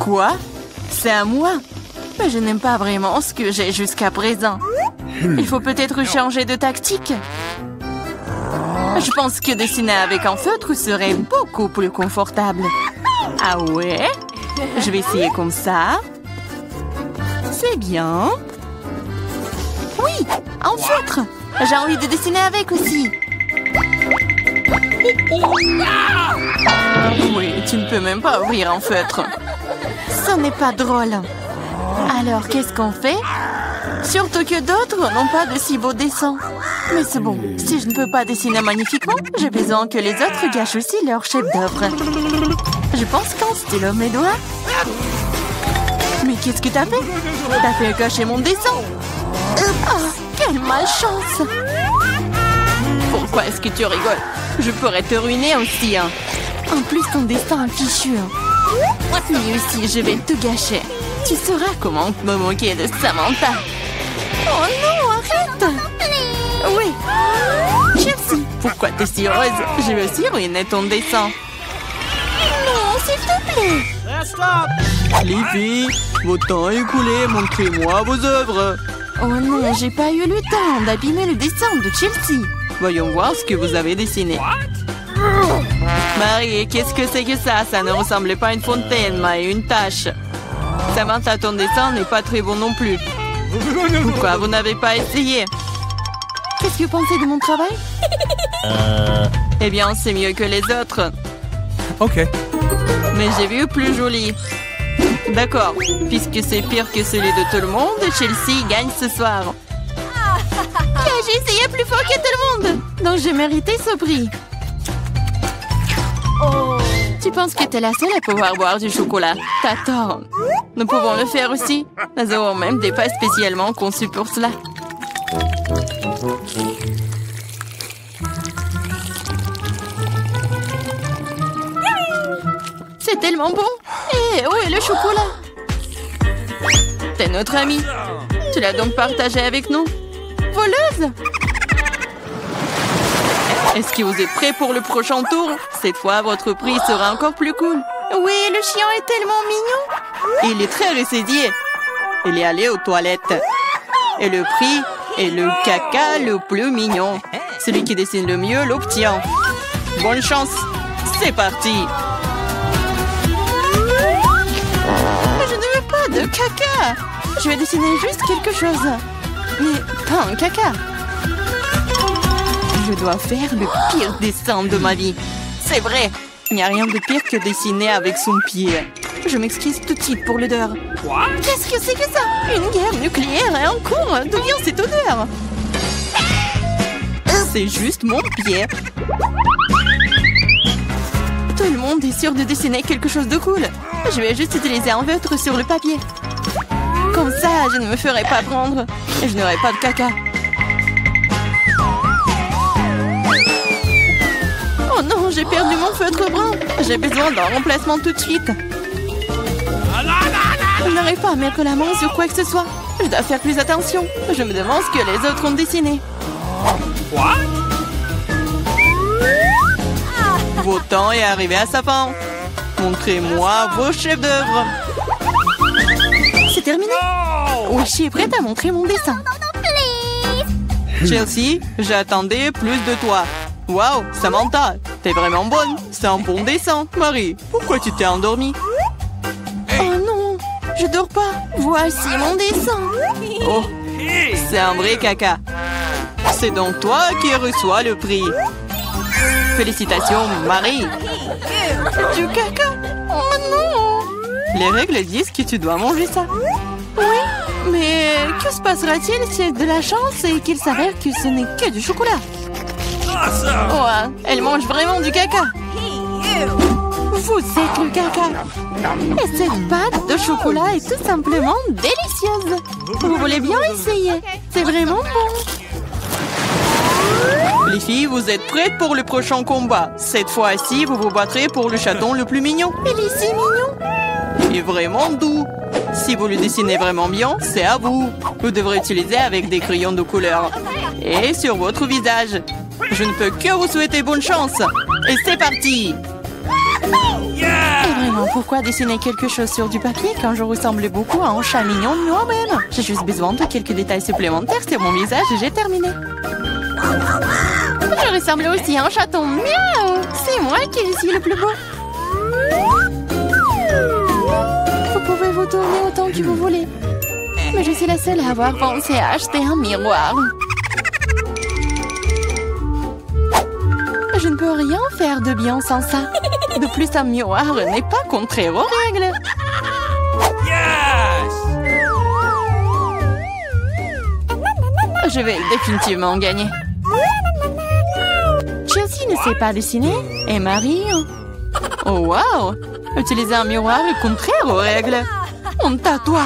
Quoi? C'est à moi? Mais je n'aime pas vraiment ce que j'ai jusqu'à présent. Il faut peut-être changer de tactique. Je pense que dessiner avec un feutre serait beaucoup plus confortable. Ah ouais? Je vais essayer comme ça. C'est bien. Oui, un feutre. J'ai envie de dessiner avec aussi. Oui, tu ne peux même pas ouvrir un feutre. Ce n'est pas drôle. Alors, qu'est-ce qu'on fait? Surtout que d'autres n'ont pas de si beaux dessins. Mais c'est bon, si je ne peux pas dessiner magnifiquement, j'ai besoin que les autres gâchent aussi leur chef-d'œuvre. Je pense qu'un stylo mes doigts. Mais qu'est-ce que t'as fait? T'as fait gâcher mon dessin. Oh, quelle malchance! Pourquoi est-ce que tu rigoles? Je pourrais te ruiner aussi, hein. En plus, ton destin est fichu. Lui aussi, je vais tout gâcher. Tu sauras comment me moquer de Samantha. Oh non, arrête! Oui. Chelsea, pourquoi t'es si heureuse? Je veux aussi ruiner ton dessin. Non, s'il te plaît. Les filles, votre temps est écoulé. Montrez-moi vos œuvres. Oh non, j'ai pas eu le temps d'abîmer le dessin de Chelsea. Voyons voir ce que vous avez dessiné. Marie, qu'est-ce que c'est que ça? Ça ne ressemblait pas à une fontaine, mais à une tache. Samantha, ton dessin n'est pas très bon non plus. Pourquoi vous n'avez pas essayé? Qu'est-ce que vous pensez de mon travail? Eh bien, c'est mieux que les autres. Ok. Mais j'ai vu plus joli. D'accord, puisque c'est pire que celui de tout le monde, Chelsea gagne ce soir. J'ai essayé plus fort que tout le monde, donc j'ai mérité ce prix. Tu penses que t'es la seule à pouvoir boire du chocolat? T'as tort. Nous pouvons le faire aussi. Nous avons même des pâtes spécialement conçues pour cela. C'est tellement bon. Et où est le chocolat? T'es notre amie. Tu l'as donc partagé avec nous? Voleuse! Est-ce que vous êtes prêts pour le prochain tour? Cette fois, votre prix sera encore plus cool. Oui, le chien est tellement mignon. Il est très ressaisié. Il est allé aux toilettes. Et le prix est le caca le plus mignon. Celui qui dessine le mieux l'obtient. Bonne chance. C'est parti. Je ne veux pas de caca. Je vais dessiner juste quelque chose. Mais pas un caca. Je dois faire le pire dessin de ma vie. C'est vrai. Il n'y a rien de pire que dessiner avec son pied. Je m'excuse tout de suite pour l'odeur. Qu'est-ce que c'est que ça? Une guerre nucléaire est en cours. D'où vient cette odeur? C'est juste mon pied. Tout le monde est sûr de dessiner quelque chose de cool. Je vais juste utiliser un feutre sur le papier. Comme ça, je ne me ferai pas prendre. Et je n'aurai pas de caca. Oh non, j'ai perdu mon feutre brun. J'ai besoin d'un remplacement tout de suite. Je n'arrive pas à mettre la main sur quoi que ce soit. Je dois faire plus attention. Je me demande ce que les autres ont dessiné. Votre temps est arrivé à sa fin. Montrez-moi vos chefs-d'œuvre. C'est terminé. Wishi est prête à montrer mon dessin. Chelsea, j'attendais plus de toi. Waouh, Samantha, t'es vraiment bonne. C'est un bon dessin. Marie, pourquoi tu t'es endormie? Oh non, je dors pas. Voici mon dessin. Oh, c'est un vrai caca. C'est donc toi qui reçois le prix. Félicitations, Marie. Du caca? Oh non. Les règles disent que tu dois manger ça. Oui, mais que se passera-t-il si c'est de la chance et qu'il s'avère que ce n'est que du chocolat? Oh, elle mange vraiment du caca. Vous êtes le caca. Et cette pâte de chocolat est tout simplement délicieuse. Vous voulez bien essayer? C'est vraiment bon. Les filles, vous êtes prêtes pour le prochain combat. Cette fois-ci, vous vous battrez pour le chaton le plus mignon. Il est si mignon. Il est vraiment doux. Si vous le dessinez vraiment bien, c'est à vous. Vous devrez utiliser avec des crayons de couleur. Et sur votre visage. Je ne peux que vous souhaiter bonne chance. Et c'est parti. Et vraiment, pourquoi dessiner quelque chose sur du papier quand je ressemble beaucoup à un chat mignon moi-même? J'ai juste besoin de quelques détails supplémentaires sur mon visage et j'ai terminé. Je ressemble aussi à un chaton. Miaou! C'est moi qui suis le plus beau. Vous pouvez vous tourner autant que vous voulez. Mais je suis la seule à avoir pensé à acheter un miroir. Je ne peux rien faire de bien sans ça. De plus, un miroir n'est pas contraire aux règles. Je vais définitivement gagner. Chelsea ne sait pas dessiner. Et Marie... Oh, wow! Utiliser un miroir est contraire aux règles. Honte à toi.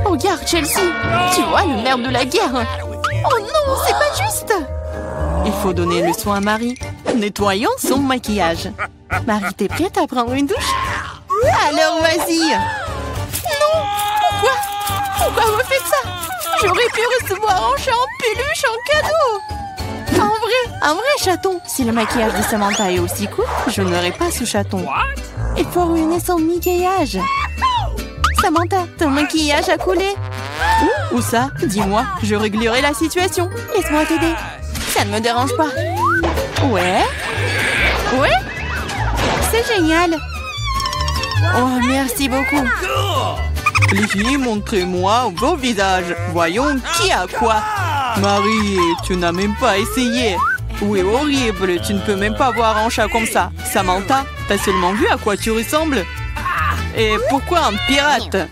Regarde, Chelsea. Tu vois le nerf de la guerre. Oh non, c'est pas juste. Il faut donner le soin à Marie. Nettoyons son maquillage. Marie, t'es prête à prendre une douche? Alors, vas-y. Non, pourquoi? Pourquoi vous faites ça? J'aurais pu recevoir un chat en peluche en cadeau. Un vrai chaton. Si le maquillage de Samantha est aussi court, je n'aurai pas ce chaton. Il faut ruiner son maquillage. Samantha, ton maquillage a coulé. Où ça? Dis-moi, je réglerai la situation. Laisse-moi t'aider. Ça ne me dérange pas. Ouais? Ouais? C'est génial. Oh, merci beaucoup. Les filles, montrez-moi vos visages. Voyons qui a quoi. Marie, tu n'as même pas essayé. Oui, horrible, tu ne peux même pas voir un chat comme ça. Samantha, t'as seulement vu à quoi tu ressembles? Et pourquoi un pirate?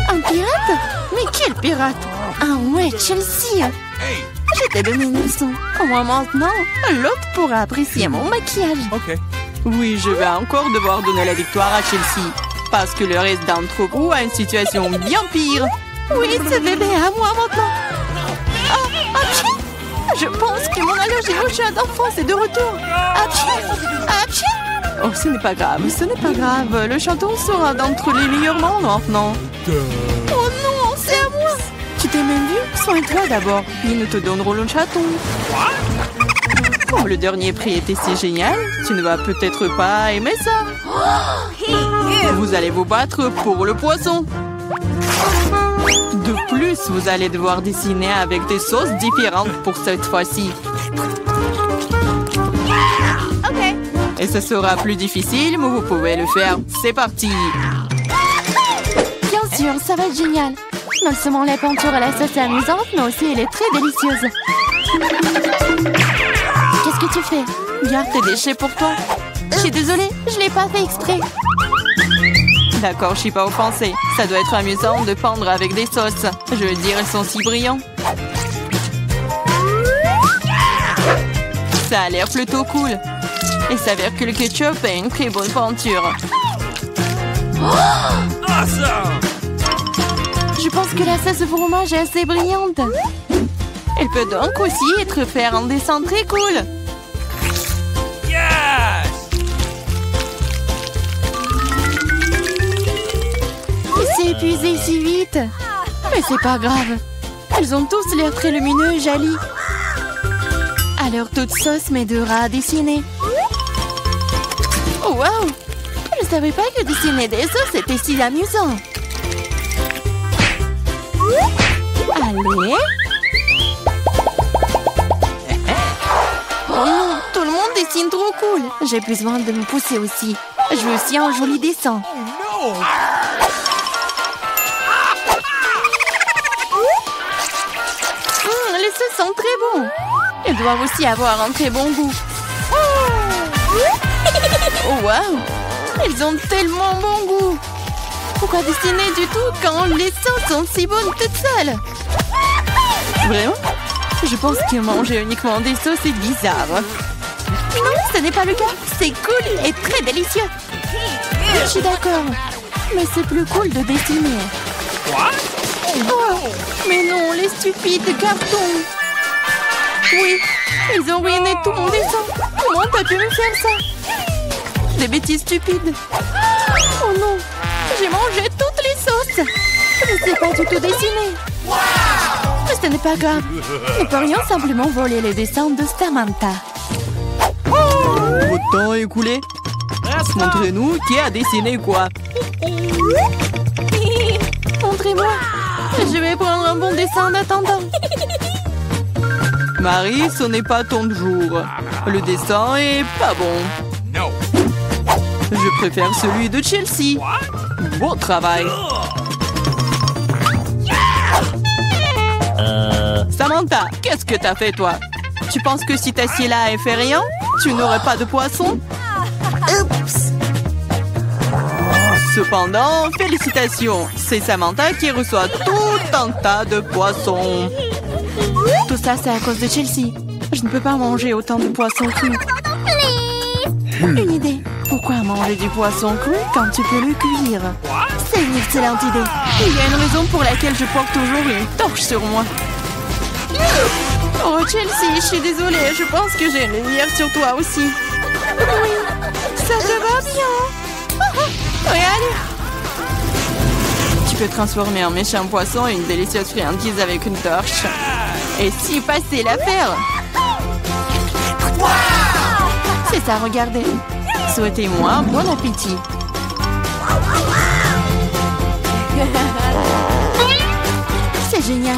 Un pirate? Mais quel pirate? Ah ouais, Chelsea! Je t'ai donné une leçon. Au moins maintenant, l'autre pourra apprécier mon maquillage. Okay. Oui, je vais encore devoir donner la victoire à Chelsea. Parce que le reste d'entre vous a une situation bien pire. Oui, ce bébé est à moi maintenant. Ah, apchi! Je pense que mon allergie au chat d'enfance est de retour. Apchi! Apchi! Oh, ce n'est pas grave, ce n'est pas grave. Le chaton sera d'entre les meilleurs membres maintenant. Oh non, c'est à moi! Tu t'es même vu? Soigne-toi d'abord, puis nous te donnerons le chaton. Oh, le dernier prix était si génial. Tu ne vas peut-être pas aimer ça. Vous allez vous battre pour le poisson. De plus, vous allez devoir dessiner avec des sauces différentes pour cette fois-ci. Ok. Et ce sera plus difficile, mais vous pouvez le faire. C'est parti. Bien sûr, ça va être génial. Non seulement la peinture et la sauce est amusante, mais aussi elle est très délicieuse. Qu'est-ce que tu fais? Garde tes déchets pour toi. Je suis désolée, je l'ai pas fait exprès. D'accord, je suis pas offensée. Ça doit être amusant de peindre avec des sauces. Je veux dire, elles sont si brillantes. Ça a l'air plutôt cool. Il s'avère que le ketchup est une très bonne peinture. Je pense que la sauce fromage est assez brillante. Elle peut donc aussi être faire un dessin très cool. Il s'est épuisé si vite. Mais c'est pas grave. Elles ont tous l'air très lumineux et jolies. Alors toute sauce m'aidera à dessiner. Oh wow! Je savais pas que dessiner des sauces était si amusant. Allez. Oh non, tout le monde dessine trop cool. J'ai besoin de me pousser aussi. Je veux aussi un joli dessin. Les sauces sont très bons. Elles doivent aussi avoir un très bon goût. Oh wow! Elles ont tellement bon goût. Pourquoi dessiner du tout quand les sauces sont si bonnes toutes seules? Vraiment? Je pense que manger uniquement des sauces est bizarre. Non, ce n'est pas le cas. C'est cool et très délicieux. Je suis d'accord. Mais c'est plus cool de dessiner. Oh, mais non, les stupides cartons. Oui, ils ont ruiné tout mon dessin. Comment t'as pu me faire ça? Des bêtises stupides. Oh non, j'ai mangé toutes les sauces. Je ne sais pas du tout dessiner. Mais ce n'est pas grave. Nous pourrions simplement voler les dessins de Samantha. Votre temps est écoulé. Montrez-nous qui a dessiné quoi. Montrez-moi. Je vais prendre un bon dessin en attendant. Marie, ce n'est pas ton jour. Le dessin est pas bon. Je préfère celui de Chelsea. Bon travail. Samantha, qu'est-ce que t'as fait toi? Tu penses que si t'assieds là et fais rien, tu n'aurais pas de poisson? Oups. Cependant, félicitations. C'est Samantha qui reçoit tout un tas de poissons. Tout ça, c'est à cause de Chelsea. Je ne peux pas manger autant de poissons crus. Une idée. Pourquoi manger du poisson cru quand tu peux le cuire? C'est une excellente idée. Il y a une raison pour laquelle je porte toujours une torche sur moi. Oh, Chelsea, je suis désolée. Je pense que j'ai une lumière sur toi aussi. Oui, ça te va bien. Regarde. Tu peux transformer un méchant poisson en une délicieuse friandise avec une torche. Et si passer l'affaire? C'est ça, regardez. Souhaitez-moi bon appétit. C'est génial.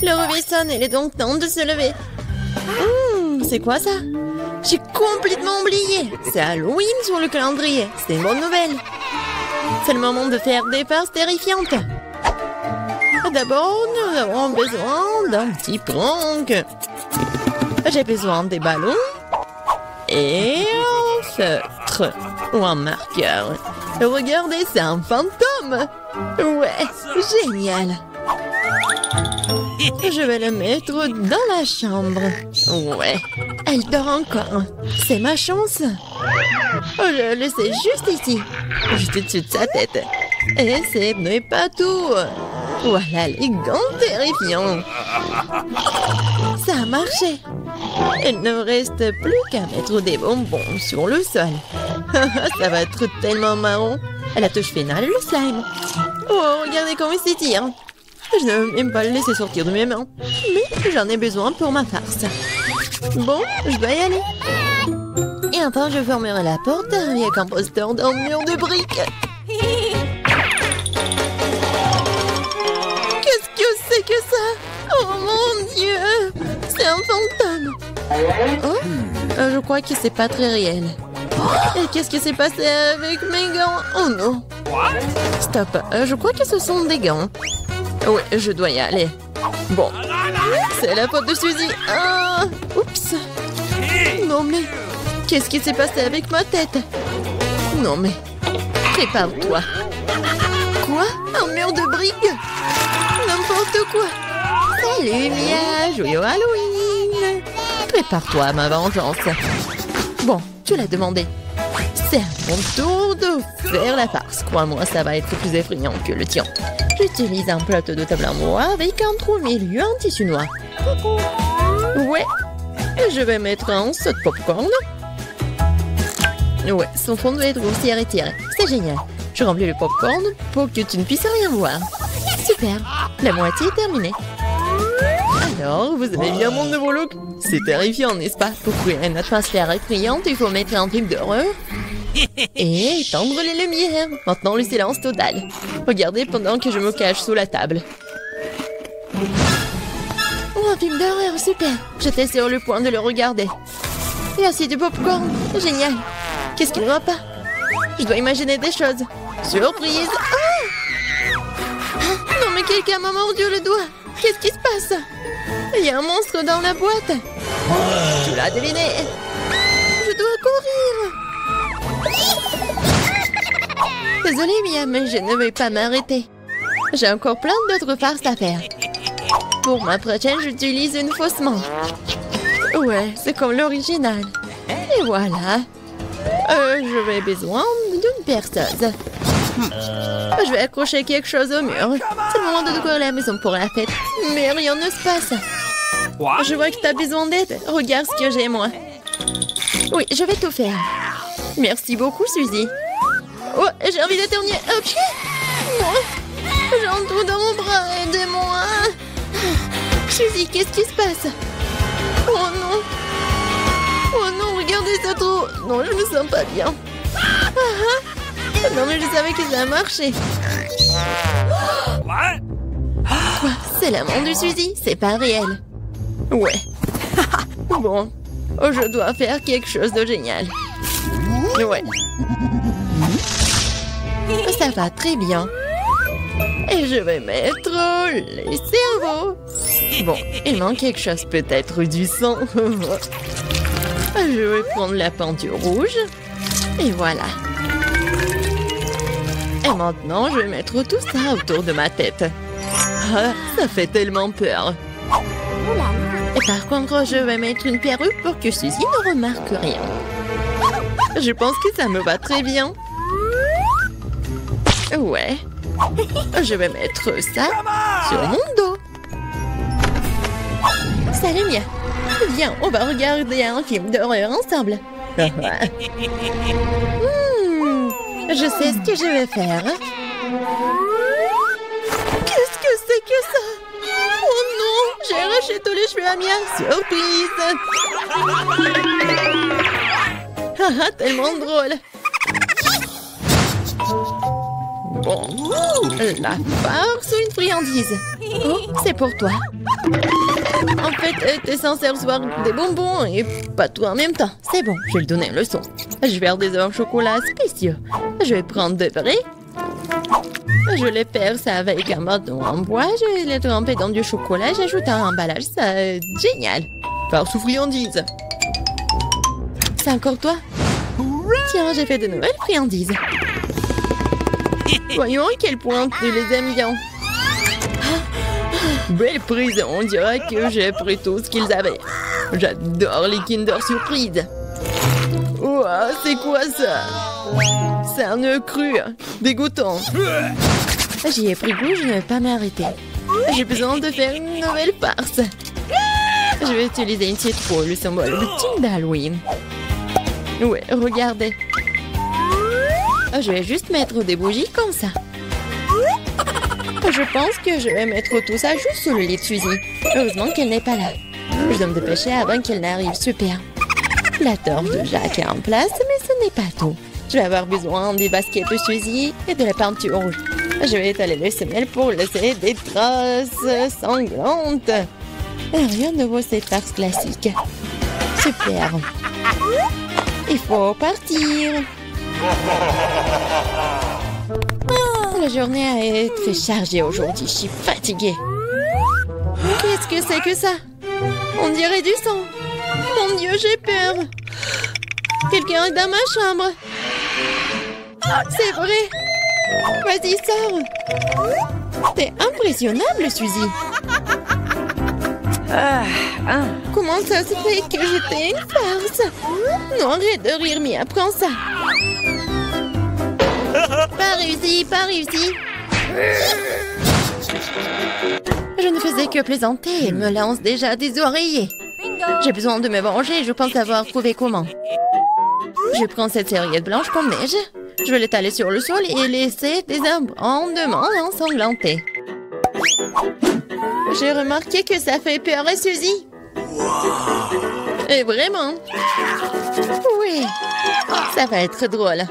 Le réveil sonne, il est donc temps de se lever. C'est quoi ça? J'ai complètement oublié. C'est Halloween sur le calendrier. C'est une bonne nouvelle. C'est le moment de faire des farces terrifiantes. D'abord, nous avons besoin d'un petit prank. J'ai besoin des ballons et un feutre ou un marqueur. Regardez, c'est un fantôme. Ouais, génial. Je vais le mettre dans la chambre. Ouais, elle dort encore. C'est ma chance. Je le laissais juste ici, juste au-dessus de sa tête. Et ce n'est pas tout. Voilà les gants terrifiants. Ça a marché. Il ne reste plus qu'à mettre des bonbons sur le sol. Ça va être tellement marrant. À la touche finale, le slime. Oh, regardez comment il s'étire. Je ne veux même pas le laisser sortir de mes mains. Mais j'en ai besoin pour ma farce. Bon, je dois y aller. Et enfin, je fermerai la porte avec un poster d'un mur de briques. Qu'est-ce que c'est que ça? Oh mon Dieu! C'est un fantôme. Oh, je crois que c'est pas très réel. Et qu'est-ce qui s'est passé avec mes gants? Oh non. Stop, je crois que ce sont des gants. Oui, je dois y aller. Bon, c'est la faute de Suzy. Ah, oups. Non mais, qu'est-ce qui s'est passé avec ma tête? Non mais, prépare-toi. Quoi? Un mur de briques? N'importe quoi. Salut Mia, joyeux Halloween. Prépare-toi à ma vengeance. Bon, tu l'as demandé. C'est à mon tour de faire la farce. Crois-moi, ça va être plus effrayant que le tien. J'utilise un plateau de table en bois avec un trou au milieu en tissu noir. Ouais, je vais mettre un saut de popcorn. Ouais, son fond doit être grossier et tiré. C'est génial. Je remplis le popcorn pour que tu ne puisses rien voir. Super, la moitié est terminée. Alors, vous avez bien mon nouveau look? C'est terrifiant, n'est-ce pas? Pour créer une atmosphère effrayante, il faut mettre un film d'horreur et étendre les lumières. Maintenant, le silence total. Regardez pendant que je me cache sous la table. Oh, un film d'horreur, super. J'étais sur le point de le regarder. Et aussi du popcorn, génial. Qu'est-ce qu'il ne va pas? Je dois imaginer des choses. Surprise! Ah! Non mais quelqu'un m'a mordu le doigt. Qu'est-ce qui se passe? Il y a un monstre dans la boîte. Tu l'as deviné. Je dois courir. Désolée Mia, mais je ne vais pas m'arrêter. J'ai encore plein d'autres farces à faire. Pour ma prochaine, j'utilise une fausse main. Ouais, c'est comme l'original. Et voilà. Je vais besoin d'une perceuse. Je vais accrocher quelque chose au mur. C'est le moment de décorer la maison pour la fête. Mais rien ne se passe. Je vois que tu as besoin d'aide. Regarde ce que j'ai, moi. Oui, je vais tout faire. Merci beaucoup, Suzy. Oh, j'ai envie d'éternuer. Oh, moi, j'ai un trou dans mon bras. Aidez-moi. Suzy, qu'est-ce qui se passe? Oh non. Oh non, regardez ce trou. Non, je me sens pas bien. Non, mais je savais que ça a marché. Quoi? C'est la main de Suzy? C'est pas réel. Ouais. Bon, je dois faire quelque chose de génial. Ouais. Ça va très bien. Et je vais mettre les cerveaux. Bon, il manque quelque chose, peut-être du sang. Je vais prendre la peinture rouge. Et voilà. Et maintenant, je vais mettre tout ça autour de ma tête. Ah, ça fait tellement peur. Et par contre, je vais mettre une perruque pour que Suzy ne remarque rien. Je pense que ça me va très bien. Ouais. Je vais mettre ça sur mon dos. Salut Mia. Viens, on va regarder un film d'horreur ensemble. Je sais ce que je vais faire. Qu'est-ce que c'est que ça? Oh non, j'ai arraché tous les cheveux à Mia. Surprise! Haha, tellement drôle. Bon, la farce ou une friandise? Oh, c'est pour toi. En fait, t'es censé recevoir des bonbons et pas tout en même temps. C'est bon, je vais lui donner une leçon. Je vais faire des œufs au chocolat spéciaux. Je vais prendre deux vrais. Je les perce avec un bâton en bois. Je vais les tremper dans du chocolat. J'ajoute un emballage. C'est génial. Farce ou friandise? C'est encore toi? Tiens, j'ai fait de nouvelles friandises. Voyons à quel point tu les aimes bien. Belle prise, on dirait que j'ai pris tout ce qu'ils avaient. J'adore les Kinder Surprise. Ouah, c'est quoi ça? C'est un œuf cru, dégoûtant. J'y ai pris goût, je ne vais pas m'arrêter. J'ai besoin de faire une nouvelle farce. Je vais utiliser une citrouille, le symbole ultime d'Halloween. Ouais, regardez. Je vais juste mettre des bougies comme ça. Je pense que je vais mettre tout ça juste sous le lit de Suzy. Heureusement qu'elle n'est pas là. Je dois me dépêcher avant qu'elle n'arrive. Super. La torche de Jacques est en place, mais ce n'est pas tout. Je vais avoir besoin des baskets de Suzy et de la peinture rouge. Je vais étaler les semelles pour laisser des traces sanglantes. Rien de nouveau, cette farce classique. Super. Il faut partir. La journée a été chargée aujourd'hui. Je suis fatiguée. Qu'est-ce que c'est que ça? On dirait du sang. Mon Dieu, j'ai peur. Quelqu'un est dans ma chambre. C'est vrai. Vas-y, sors. T'es impressionnable, Suzy. Comment ça se fait que j'étais une farce? Non, arrête de rire, mais apprends ça. Pas réussi, pas réussi. Je ne faisais que plaisanter. Elle me lance déjà des oreillers. J'ai besoin de me venger. Je pense avoir trouvé comment. Je prends cette serviette blanche comme neige. Je vais l'étaler sur le sol et laisser des abondements ensanglantés. J'ai remarqué que ça fait peur à Suzy. Et vraiment. Oui, ça va être drôle.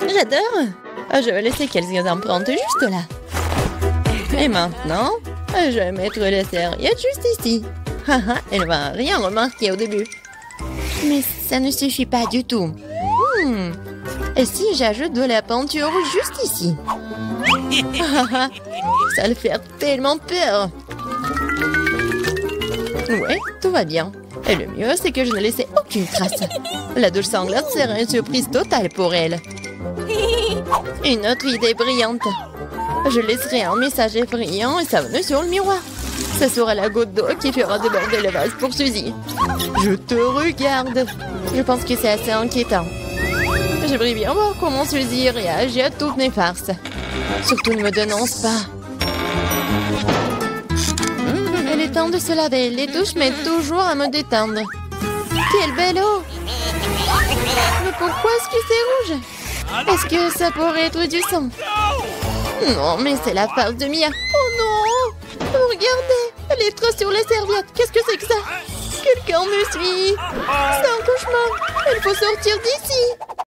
J'adore. Je vais laisser quelques empreintes juste là. Et maintenant, je vais mettre la serviette juste ici. Elle va rien remarquer au début. Mais ça ne suffit pas du tout. Et si j'ajoute de la peinture juste ici? Ça le fait tellement peur. Ouais, tout va bien. Et le mieux, c'est que je ne laissais aucune trace. La douche sanglante sera une surprise totale pour elle. Une autre idée brillante. Je laisserai un message effrayant et savonneux sur le miroir. Ce sera la goutte d'eau qui fera déborder le vase pour Suzy. Je te regarde. Je pense que c'est assez inquiétant. J'aimerais bien voir comment Suzy réagit à toutes mes farces. Surtout ne me dénonce pas. Il est temps de se laver. Les douches m'aident toujours à me détendre. Quelle belle eau! Mais pourquoi est-ce que c'est rouge? Est-ce que ça pourrait être du sang? Non, mais c'est la farce de Mia. Oh non! Regardez! Les traces sur la serviette. Qu'est-ce que c'est que ça? Quelqu'un me suit. C'est un cauchemar. Il faut sortir d'ici.